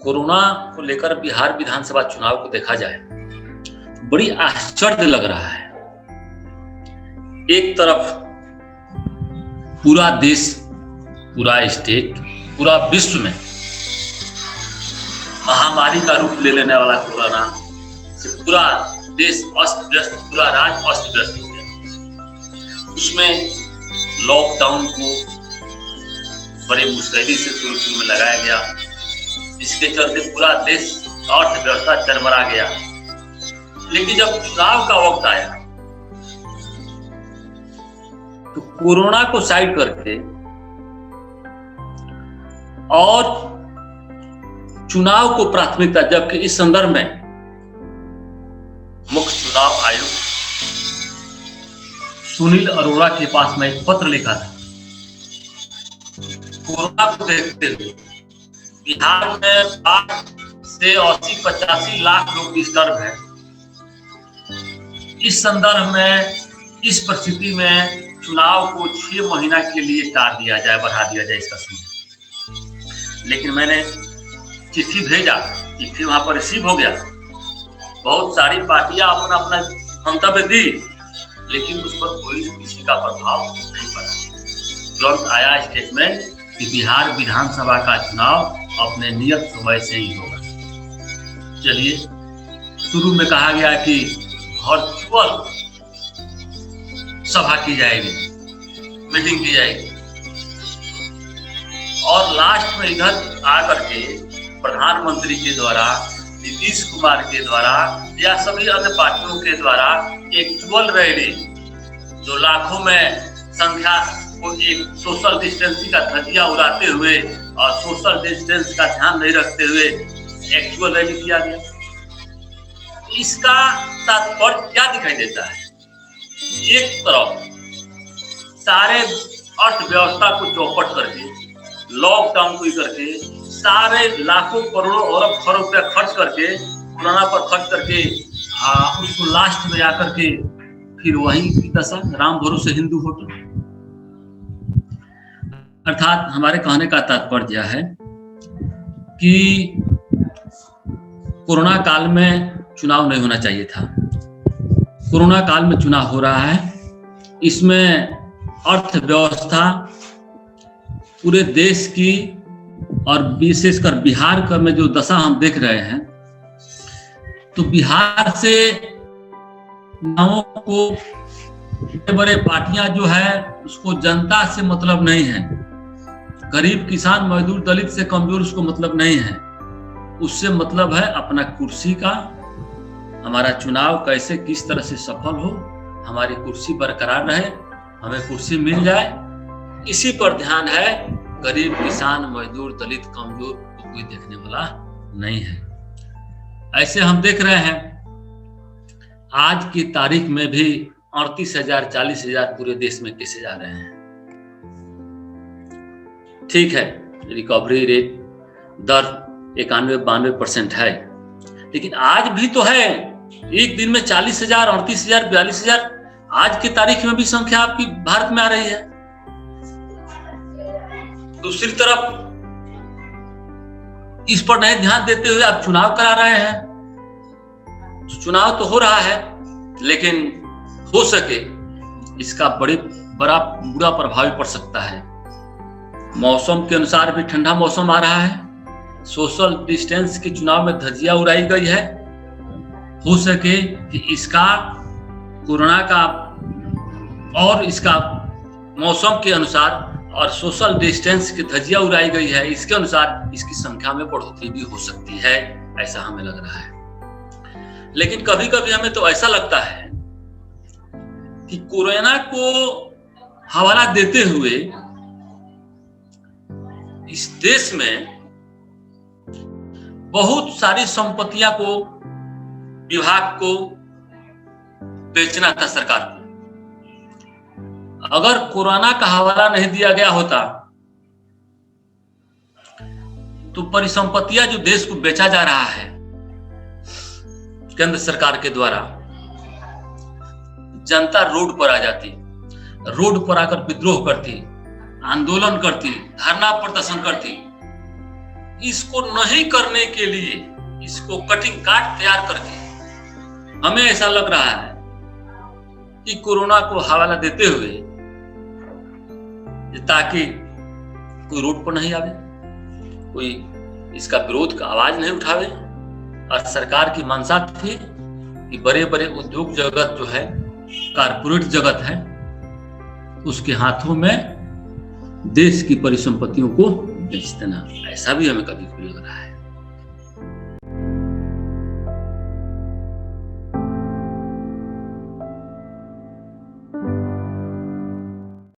Corona को लेकर बिहार विधानसभा चुनाव को देखा जाए, बड़ी आश्चर्य लग रहा है। एक तरफ पूरा देश, पूरा स्टेट, पूरा विश्व में महामारी का रूप ले लेने वाला कोरोना से पूरा देश अस्त व्यस्त, पूरा राज्य अस्त व्यस्त हो गया। उसमें लॉकडाउन को बड़े मुस्तैदी से शुरू में लगाया गया, इसके चलते पूरा देश अर्थव्यवस्था चरमरा गया। लेकिन जब चुनाव का वक्त आया तो कोरोना को साइड करके और चुनाव को प्राथमिकता, जबकि इस संदर्भ में मुख्य चुनाव आयुक्त सुनील अरोड़ा के पास मैं एक पत्र लिखा था। कोरोना को देखते हुए बिहार में 60 से 80-85 लाख लोग डिस्टर्ब हैं। इस संदर्भ में, इस परिस्थिति में चुनाव को 6 महीना के लिए टाल दिया जाए, बढ़ा दिया जाए इसका समय। लेकिन मैंने चिट्ठी भेजा, चिट्ठी वहां पर रिसीव हो गया। बहुत सारी पार्टियां अपना अपना मंतव्य दी, लेकिन उस पर कोई किसी का प्रभाव नहीं पड़ा। तुरंत आया स्टेटमेंट कि बिहार विधानसभा का चुनाव अपने नियत समय से ही होगा। चलिए, शुरू में कहा गया कि वर्चुअल सभा की जाएगी, मीटिंग की जाएगी, और लास्ट में इधर आकर के प्रधानमंत्री के द्वारा, नीतीश कुमार के द्वारा या सभी अन्य पार्टियों के द्वारा एक्चुअल रैली, जो लाखों में संख्या को एक सोशल डिस्टेंसिंग का धज्जिया उड़ाते हुए और सोशल डिस्टेंस का ध्यान नहीं रखते हुए एक्चुअल रैली किया गया। इसका तात्पर्य क्या दिखाई देता है? एक तरफ सारे अर्थव्यवस्था को चौपट करके, लॉकडाउन को करके, सारे लाखों करोड़ों अरब खरब रुपया खर्च करके, कोरोना पर खर्च करके, उसको लास्ट में आकर के फिर वही की दशा, राम भरोसे हिंदू होटल। अर्थात हमारे कहने का तात्पर्य है कि कोरोना काल में चुनाव नहीं होना चाहिए था। कोरोना काल में चुनाव हो रहा है, इसमें अर्थव्यवस्था पूरे देश की और विशेषकर बिहार का में जो दशा हम देख रहे हैं, तो बिहार से गांवों को बड़े पार्टियां जो है उसको जनता से मतलब नहीं है, गरीब किसान मजदूर दलित से कमजोर उसको मतलब नहीं है। उससे मतलब है अपना कुर्सी का, हमारा चुनाव कैसे किस तरह से सफल हो, हमारी कुर्सी बरकरार रहे, हमें कुर्सी मिल जाए, इसी पर ध्यान है। गरीब किसान मजदूर दलित कमजोर को कोई देखने वाला नहीं है। ऐसे हम देख रहे हैं आज की तारीख में भी 38,000 40,000 पूरे देश में केसेज आ रहे हैं। ठीक है, रिकवरी रेट दर 91-92% है, लेकिन आज भी तो है एक दिन में 40,000 38,000 42,000 आज की तारीख में भी संख्या आपकी भारत में आ रही है। दूसरी तरफ इस पर नहीं ध्यान देते हुए आप चुनाव करा रहे हैं। तो चुनाव तो हो रहा है, लेकिन हो सके इसका बड़ा बुरा प्रभाव पड़ सकता है। मौसम के अनुसार भी ठंडा मौसम आ रहा है, सोशल डिस्टेंस के चुनाव में धज्जियां उड़ाई गई है। हो सके कि इसका कोरोना का और इसका मौसम के अनुसार और सोशल डिस्टेंस की धज्जियां उड़ाई गई है, इसके अनुसार इसकी संख्या में बढ़ोतरी भी हो सकती है, ऐसा हमें लग रहा है। लेकिन कभी कभी हमें तो ऐसा लगता है कि कोरोना को हवाला देते हुए इस देश में बहुत सारी संपत्तियां को, विभाग को बेचना था सरकार को। अगर कोरोना का हवाला नहीं दिया गया होता तो परिसंपत्तियां जो देश को बेचा जा रहा है केंद्र सरकार के द्वारा, जनता रोड पर आ जाती, रोड पर आकर विद्रोह करती, आंदोलन करती, धरना प्रदर्शन करती, इसको नहीं करने के लिए, इसको कटिंग कार्ड तैयार करके हमें ऐसा लग रहा है कि कोरोना को हवाला देते हुए, ताकि कोई रोड पर नहीं आवे, कोई इसका विरोध का आवाज नहीं उठावे। और सरकार की मंशा थी कि बड़े बड़े उद्योग जगत जो है, कारपोरेट जगत है, उसके हाथों में देश की परिसंपत्तियों को बेच देना। ऐसा भी हमें कभी कभी लग रहा है।